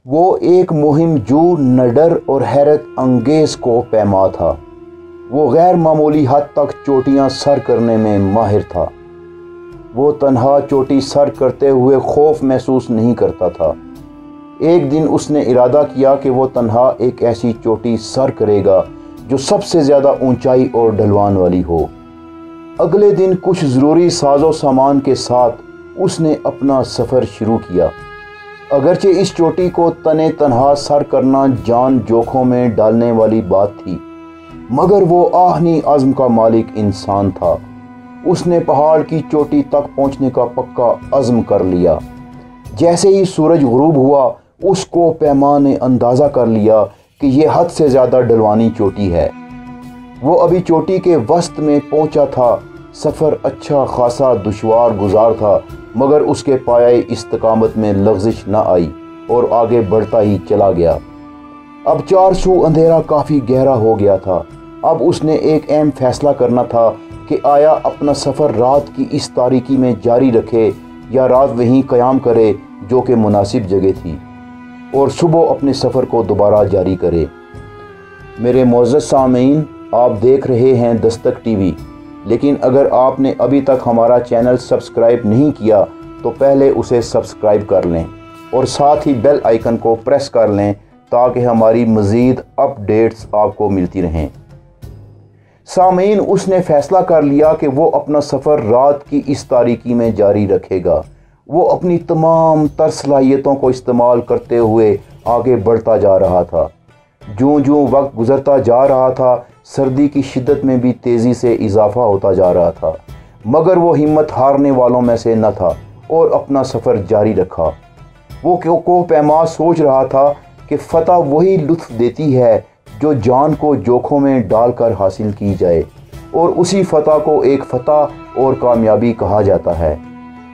وہ ایک مہم جو نڈر اور حیرت انگیز کو پیما تھا۔ وہ غیر معمولی حد تک چوٹیاں سر کرنے میں ماہر تھا۔ وہ تنہا چوٹی سر کرتے ہوئے خوف محسوس نہیں کرتا تھا۔ ایک دن اس نے ارادہ کیا کہ وہ تنہا ایک ایسی چوٹی سر کرے گا جو سب سے زیادہ اونچائی اور ڈھلوان والی ہو۔ اگلے دن کچھ ضروری ساز و سامان کے ساتھ اس نے اپنا سفر شروع کیا۔ اگرچہ اس چوٹی کو تنہا سر کرنا جان جوکھوں میں ڈالنے والی بات تھی، مگر وہ آہنی عزم کا مالک انسان تھا۔ اس نے پہاڑ کی چوٹی تک پہنچنے کا پکا عزم کر لیا۔ جیسے ہی سورج غروب ہوا، اس کو پیما نے اندازہ کر لیا کہ یہ حد سے زیادہ ڈھلوانی چوٹی ہے۔ وہ ابھی چوٹی کے وسط میں پہنچا تھا۔ سفر اچھا خاصا دشوار گزار تھا، مگر اس کے پایۂ استقامت میں لغزش نہ آئی اور آگے بڑھتا ہی چلا گیا۔ اب چار سو اندھیرا کافی گہرا ہو گیا تھا۔ اب اس نے ایک اہم فیصلہ کرنا تھا کہ آیا اپنا سفر رات کی اس تاریکی میں جاری رکھے یا رات وہیں قیام کرے جو کہ مناسب جگہ تھی، اور صبح اپنے سفر کو دوبارہ جاری کرے۔ میرے معزز سامعین، آپ دیکھ رہے ہیں دستک ٹی وی، لیکن اگر آپ نے ابھی تک ہمارا چینل سبسکرائب نہیں کیا تو پہلے اسے سبسکرائب کر لیں اور ساتھ ہی بیل آئیکن کو پریس کر لیں تاکہ ہماری مزید اپ ڈیٹس آپ کو ملتی رہیں۔ سامعین، اس نے فیصلہ کر لیا کہ وہ اپنا سفر رات کی اس تاریکی میں جاری رکھے گا۔ وہ اپنی تمام تر صلاحیتوں کو استعمال کرتے ہوئے آگے بڑھتا جا رہا تھا۔ جوں جوں وقت گزرتا جا رہا تھا، سردی کی شدت میں بھی تیزی سے اضافہ ہوتا جا رہا تھا، مگر وہ ہمت ہارنے والوں میں سے نہ تھا اور اپنا سفر جاری رکھا۔ وہ کوہ پیما سوچ رہا تھا کہ فتح وہی لطف دیتی ہے جو جان کو جوکھوں میں ڈال کر حاصل کی جائے، اور اسی فتح کو ایک فتح اور کامیابی کہا جاتا ہے۔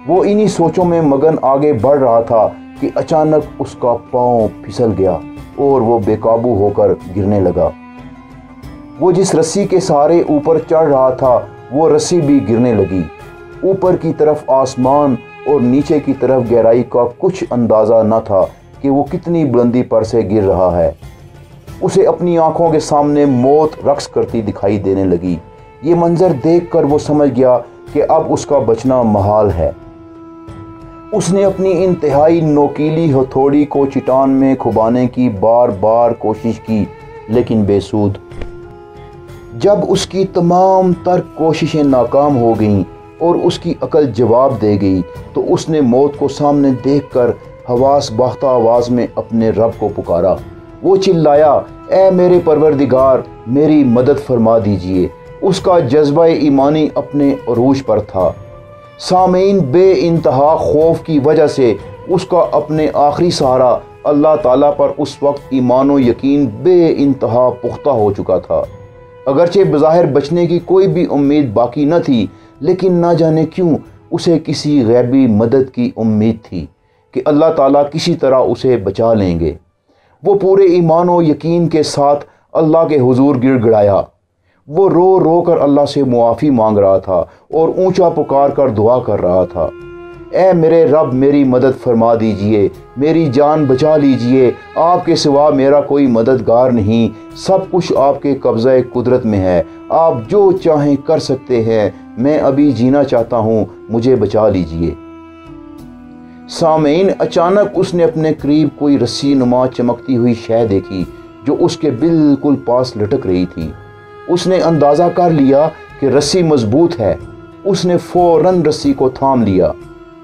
وہ انہی سوچوں میں مگن آگے بڑھ رہا تھا کہ اچانک اس کا پاؤں پھسل گیا اور وہ بے قابو ہو کر گرنے لگا۔ وہ جس رسی کے سہارے اوپر چڑھ رہا تھا، وہ رسی بھی گرنے لگی۔ اوپر کی طرف آسمان اور نیچے کی طرف گہرائی کا کچھ اندازہ نہ تھا کہ وہ کتنی بلندی پر سے گر رہا ہے۔ اسے اپنی آنکھوں کے سامنے موت رقص کرتی دکھائی دینے لگی۔ یہ منظر دیکھ کر وہ سمجھ گیا کہ اب اس کا بچنا محال ہے۔ اس نے اپنی انتہائی نوکیلی ہتھوڑی کو چٹان میں کھبانے کی بار بار کوشش کی، لیکن بے سود۔ جب اس کی تمام تر کوششیں ناکام ہو گئیں اور اس کی عقل جواب دے گئی، تو اس نے موت کو سامنے دیکھ کر حواس باختہ آواز میں اپنے رب کو پکارا۔ وہ چلایا، اے میرے پروردگار، میری مدد فرما دیجئے۔ اس کا جذبہ ایمانی اپنے عروج پر تھا۔ سامعین، بے انتہا خوف کی وجہ سے اس کا اپنے آخری سہارا اللہ تعالیٰ پر اس وقت ایمان و یقین بے انتہا پختہ ہو چکا تھا۔ اگرچہ بظاہر بچنے کی کوئی بھی امید باقی نہ تھی، لیکن نہ جانے کیوں اسے کسی غیبی مدد کی امید تھی کہ اللہ تعالیٰ کسی طرح اسے بچا لیں گے۔ وہ پورے ایمان و یقین کے ساتھ اللہ کے حضور گڑ گڑایا۔ وہ رو رو کر اللہ سے معافی مانگ رہا تھا اور اونچا پکار کر دعا کر رہا تھا، اے میرے رب، میری مدد فرما دیجئے، میری جان بچا لیجئے۔ آپ کے سوا میرا کوئی مددگار نہیں، سب کچھ آپ کے قبضہ قدرت میں ہے۔ آپ جو چاہیں کر سکتے ہیں، میں ابھی جینا چاہتا ہوں، مجھے بچا لیجئے۔ سامعین، اچانک اس نے اپنے قریب کوئی رسی نما چمکتی ہوئی شے دیکھی جو اس کے بالکل پاس لٹک رہی تھی۔ اس نے اندازہ کر لیا کہ رسی مضبوط ہے۔ اس نے فوراً رسی کو تھام لیا۔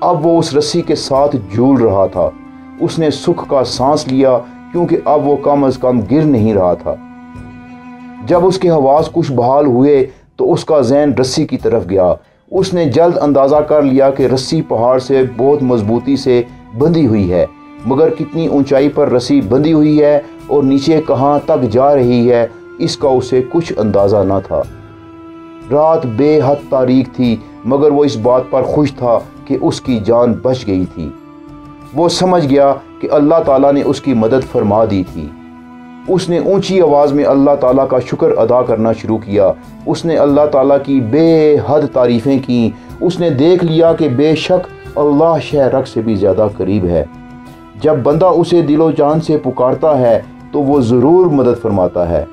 اب وہ اس رسی کے ساتھ جھول رہا تھا۔ اس نے سکھ کا سانس لیا کیونکہ اب وہ کم از کم گر نہیں رہا تھا۔ جب اس کے حواس کچھ بحال ہوئے تو اس کا ذہن رسی کی طرف گیا۔ اس نے جلد اندازہ کر لیا کہ رسی پہاڑ سے بہت مضبوطی سے بندھی ہوئی ہے، مگر کتنی اونچائی پر رسی بندھی ہوئی ہے اور نیچے کہاں تک جا رہی ہے، اس کا اسے کچھ اندازہ نہ تھا۔ رات بے حد تاریک تھی، مگر وہ اس بات پر خوش تھا کہ اس کی جان بچ گئی تھی۔ وہ سمجھ گیا کہ اللہ تعالیٰ نے اس کی مدد فرما دی تھی۔ اس نے اونچی آواز میں اللہ تعالیٰ کا شکر ادا کرنا شروع کیا۔ اس نے اللہ تعالیٰ کی بے حد تعریفیں کیں۔ اس نے دیکھ لیا کہ بے شک اللہ شہ رگ سے بھی زیادہ قریب ہے۔ جب بندہ اسے دل و جان سے پکارتا ہے تو وہ ضرور مدد فرماتا ہے۔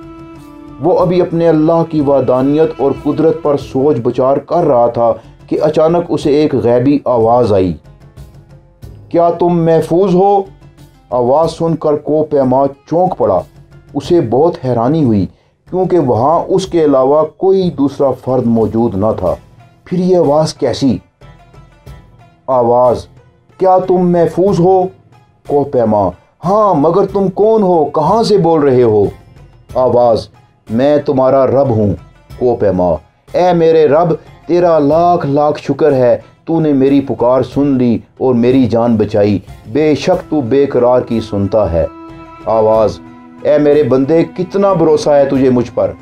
وہ ابھی اپنے اللہ کی وحدانیت اور قدرت پر سوچ بچار کر رہا تھا کہ اچانک اسے ایک غیبی آواز آئی، کیا تم محفوظ ہو؟ آواز سن کر کو پیما چونک پڑا۔ اسے بہت حیرانی ہوئی کیونکہ وہاں اس کے علاوہ کوئی دوسرا فرد موجود نہ تھا۔ پھر یہ آواز کیسی؟ آواز، کیا تم محفوظ ہو؟ کو پیما، ہاں مگر تم کون ہو؟ کہاں سے بول رہے ہو؟ آواز، میں تمہارا رب ہوں۔ کو پیما، اے میرے رب، تیرا لاکھ لاکھ شکر ہے، تو نے میری پکار سن لی اور میری جان بچائی، بے شک تو بے قرار کی سنتا ہے۔ آواز، اے میرے بندے، کتنا بھروسہ ہے تجھے مجھ پر؟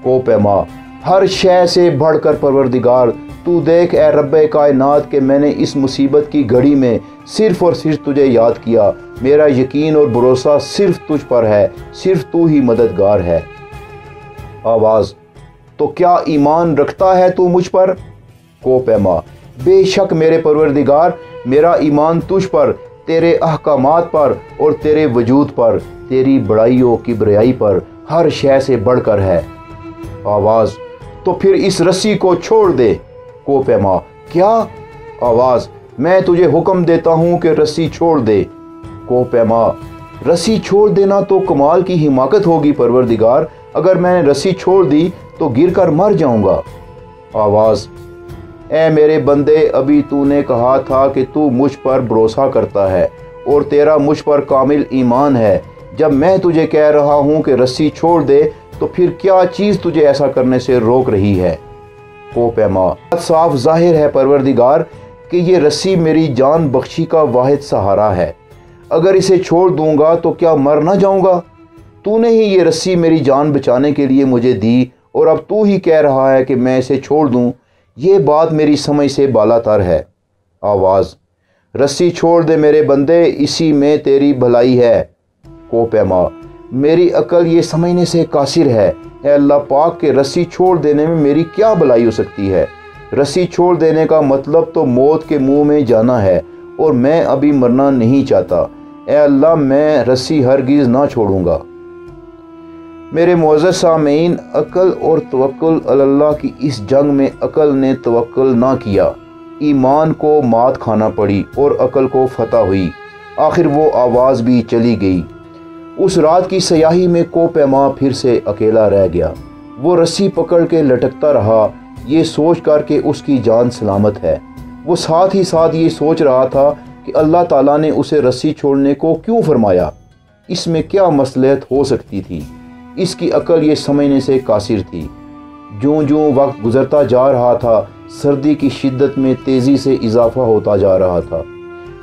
کو پیما، ہر شے سے بڑھ کر پروردگار، تو دیکھ اے رب کائنات کہ میں نے اس مصیبت کی گھڑی میں صرف اور صرف تجھے یاد کیا، میرا یقین اور بھروسہ صرف تجھ پر ہے، صرف تو ہی مددگار ہے۔ آواز، تو کیا ایمان رکھتا ہے تو مجھ پر؟ کو پیما، بے شک میرے پروردگار، میرا ایمان تجھ پر، تیرے احکامات پر اور تیرے وجود پر، تیری بڑائی و کبریائی پر ہر شے سے بڑھ کر ہے۔ آواز، تو پھر اس رسی کو چھوڑ دے۔ کو پیما، کیا؟ آواز، میں تجھے حکم دیتا ہوں کہ رسی چھوڑ دے۔ کو پیما، رسی چھوڑ دینا تو کمال کی حماقت ہوگی پروردگار، اگر میں نے رسی چھوڑ دی تو گر کر مر جاؤں گا۔ آواز، اے میرے بندے، ابھی تو نے کہا تھا کہ تو مجھ پر بھروسہ کرتا ہے اور تیرا مجھ پر کامل ایمان ہے۔ جب میں تجھے کہہ رہا ہوں کہ رسی چھوڑ دے تو پھر کیا چیز تجھے ایسا کرنے سے روک رہی ہے؟ کو پیما، صاف ظاہر ہے پروردگار کہ یہ رسی میری جان بخشی کا واحد سہارا ہے، اگر اسے چھوڑ دوں گا تو کیا مر نہ جاؤں گا؟ تو نے ہی یہ رسی میری جان بچانے کے لیے مجھے دی اور اب تو ہی کہہ رہا ہے کہ میں اسے چھوڑ دوں، یہ بات میری سمجھ سے بالا تر ہے۔ آواز، رسی چھوڑ دے میرے بندے، اسی میں تیری بھلائی ہے۔ کو پیما، میری عقل یہ سمجھنے سے قاصر ہے، اے اللہ پاک کہ رسی چھوڑ دینے میں میری کیا بھلائی ہو سکتی ہے؟ رسی چھوڑ دینے کا مطلب تو موت کے منہ میں جانا ہے اور میں ابھی مرنا نہیں چاہتا۔ اے اللہ، میں رسی ہرگز نہ چھوڑوں گا۔ میرے معزز سامعین، عقل اور توکل علی اللہ کی اس جنگ میں عقل نے توکل نہ کیا، ایمان کو مات کھانا پڑی اور عقل کو فتح ہوئی، آخر وہ آواز بھی چلی گئی۔ اس رات کی سیاہی میں کو پیما پھر سے اکیلا رہ گیا۔ وہ رسی پکڑ کے لٹکتا رہا، یہ سوچ کر کہ اس کی جان سلامت ہے۔ وہ ساتھ ہی ساتھ یہ سوچ رہا تھا کہ اللہ تعالیٰ نے اسے رسی چھوڑنے کو کیوں فرمایا، اس میں کیا مصلحت ہو سکتی تھی؟ اس کی عقل یہ سمجھنے سے قاصر تھی۔ جوں جوں وقت گزرتا جا رہا تھا، سردی کی شدت میں تیزی سے اضافہ ہوتا جا رہا تھا۔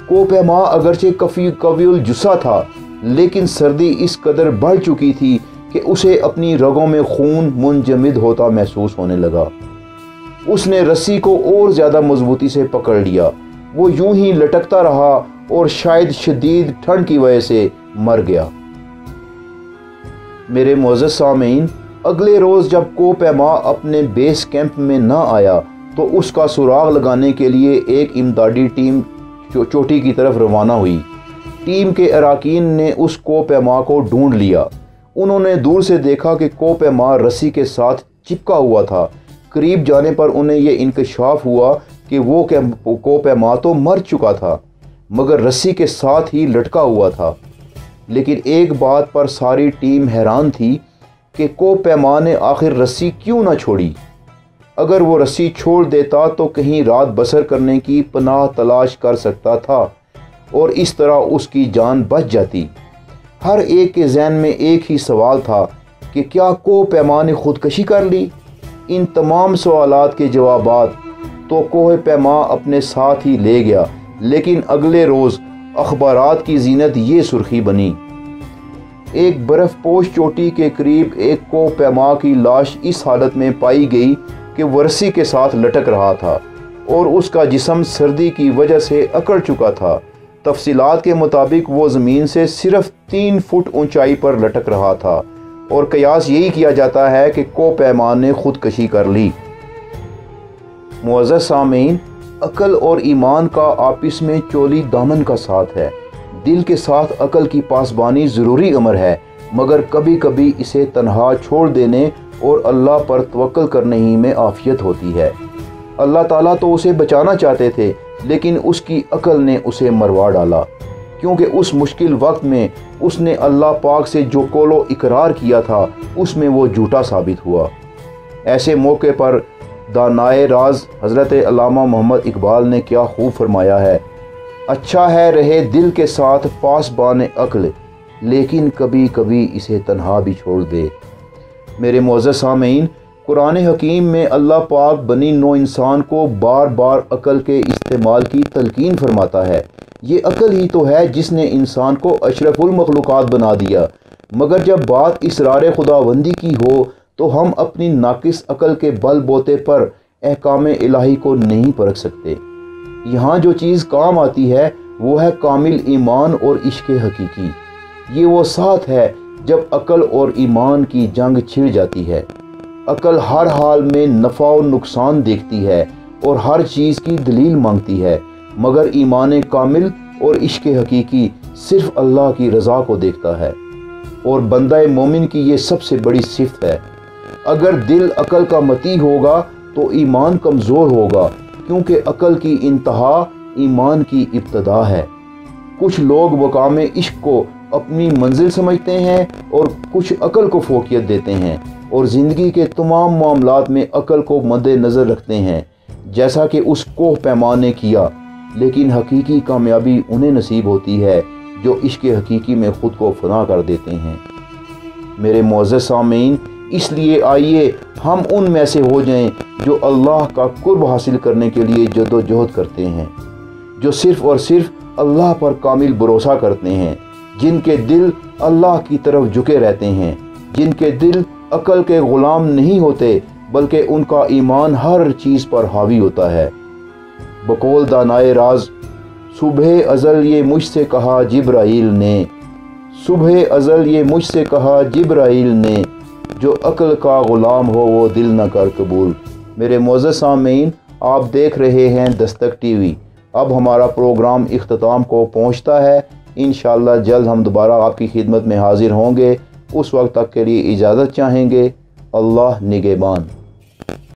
کو پیما اگرچہ قوی الجثہ تھا، لیکن سردی اس قدر بڑھ چکی تھی کہ اسے اپنی رگوں میں خون منجمد ہوتا محسوس ہونے لگا۔ اس نے رسی کو اور زیادہ مضبوطی سے پکڑ لیا۔ وہ یوں ہی لٹکتا رہا اور شاید شدید ٹھنڈ کی وجہ سے مر گیا۔ میرے معزز سامعین، اگلے روز جب کو پیما اپنے بیس کیمپ میں نہ آیا تو اس کا سراغ لگانے کے لیے ایک امدادی ٹیم چوٹی کی طرف روانہ ہوئی۔ ٹیم کے اراکین نے اس کو پیما کو ڈھونڈ لیا۔ انہوں نے دور سے دیکھا کہ کو پیما رسی کے ساتھ چپکا ہوا تھا۔ قریب جانے پر انہیں یہ انکشاف ہوا کہ وہ کو پیما تو مر چکا تھا مگر رسی کے ساتھ ہی لٹکا ہوا تھا۔ لیکن ایک بات پر ساری ٹیم حیران تھی کہ کو پیما نے آخر رسی کیوں نہ چھوڑی۔ اگر وہ رسی چھوڑ دیتا تو کہیں رات بسر کرنے کی پناہ تلاش کر سکتا تھا اور اس طرح اس کی جان بچ جاتی۔ ہر ایک کے ذہن میں ایک ہی سوال تھا کہ کیا کو پیما نے خودکشی کر لی؟ ان تمام سوالات کے جوابات تو کوہ پیما اپنے ساتھ ہی لے گیا، لیکن اگلے روز اخبارات کی زینت یہ سرخی بنی، ایک برف پوش چوٹی کے قریب ایک کو پیما کی لاش اس حالت میں پائی گئی کہ وہ رسی کے ساتھ لٹک رہا تھا اور اس کا جسم سردی کی وجہ سے اکڑ چکا تھا۔ تفصیلات کے مطابق وہ زمین سے صرف 3 فٹ اونچائی پر لٹک رہا تھا اور قیاس یہی کیا جاتا ہے کہ کو پیما نے خودکشی کر لی۔ معزز سامعین، عقل اور ایمان کا آپس میں چولی دامن کا ساتھ ہے۔ دل کے ساتھ عقل کی پاسبانی ضروری امر ہے، مگر کبھی کبھی اسے تنہا چھوڑ دینے اور اللہ پر توکل کرنے ہی میں عافیت ہوتی ہے۔ اللہ تعالیٰ تو اسے بچانا چاہتے تھے، لیکن اس کی عقل نے اسے مروا ڈالا، کیونکہ اس مشکل وقت میں اس نے اللہ پاک سے جو قول و اقرار کیا تھا اس میں وہ جھوٹا ثابت ہوا۔ ایسے موقع پر دانائے راز حضرت علامہ محمد اقبال نے کیا خوب فرمایا ہے: اچھا ہے رہے دل کے ساتھ پاسبان عقل، لیکن کبھی کبھی اسے تنہا بھی چھوڑ دے۔ میرے معزز سامعین، قرآن حکیم میں اللہ پاک بنی نوع انسان کو بار بار عقل کے استعمال کی تلقین فرماتا ہے۔ یہ عقل ہی تو ہے جس نے انسان کو اشرف المخلوقات بنا دیا، مگر جب بات اسرار خداوندی کی ہو تو ہم اپنی ناقص عقل کے بل بوتے پر احکام الہی کو نہیں پرکھ سکتے۔ یہاں جو چیز کام آتی ہے وہ ہے کامل ایمان اور عشق حقیقی۔ یہ وہ ساتھ ہے جب عقل اور ایمان کی جنگ چھڑ جاتی ہے۔ عقل ہر حال میں نفع و نقصان دیکھتی ہے اور ہر چیز کی دلیل مانگتی ہے، مگر ایمان کامل اور عشق حقیقی صرف اللہ کی رضا کو دیکھتا ہے، اور بندہ مومن کی یہ سب سے بڑی صفت ہے۔ اگر دل عقل کا متی ہوگا تو ایمان کمزور ہوگا، کیونکہ عقل کی انتہا ایمان کی ابتدا ہے۔ کچھ لوگ مقام عشق کو اپنی منزل سمجھتے ہیں اور کچھ عقل کو فوقیت دیتے ہیں، اور زندگی کے تمام معاملات میں عقل کو مد نظر رکھتے ہیں، جیسا کہ اس کوہ پیمان نے کیا۔ لیکن حقیقی کامیابی انہیں نصیب ہوتی ہے جو عشق حقیقی میں خود کو فنا کر دیتے ہیں۔ میرے معزز سامعین، اس لیے آئیے ہم ان میں سے ہو جائیں جو اللہ کا قرب حاصل کرنے کے لیے جد و جہد کرتے ہیں، جو صرف اور صرف اللہ پر کامل بھروسہ کرتے ہیں، جن کے دل اللہ کی طرف جھکے رہتے ہیں، جن کے دل عقل کے غلام نہیں ہوتے بلکہ ان کا ایمان ہر چیز پر حاوی ہوتا ہے۔ بقول دانائے راز: صبح ازل یہ مجھ سے کہا جبرائیل نے، صبح ازل یہ مجھ سے کہا جبرائیل نے، جو عقل کا غلام ہو وہ دل نہ کر قبول۔ میرے معزز سامعین، آپ دیکھ رہے ہیں دستک ٹی وی۔ اب ہمارا پروگرام اختتام کو پہنچتا ہے۔ انشاءاللہ جلد ہم دوبارہ آپ کی خدمت میں حاضر ہوں گے۔ اس وقت تک کے لیے اجازت چاہیں گے۔ اللہ نگہبان۔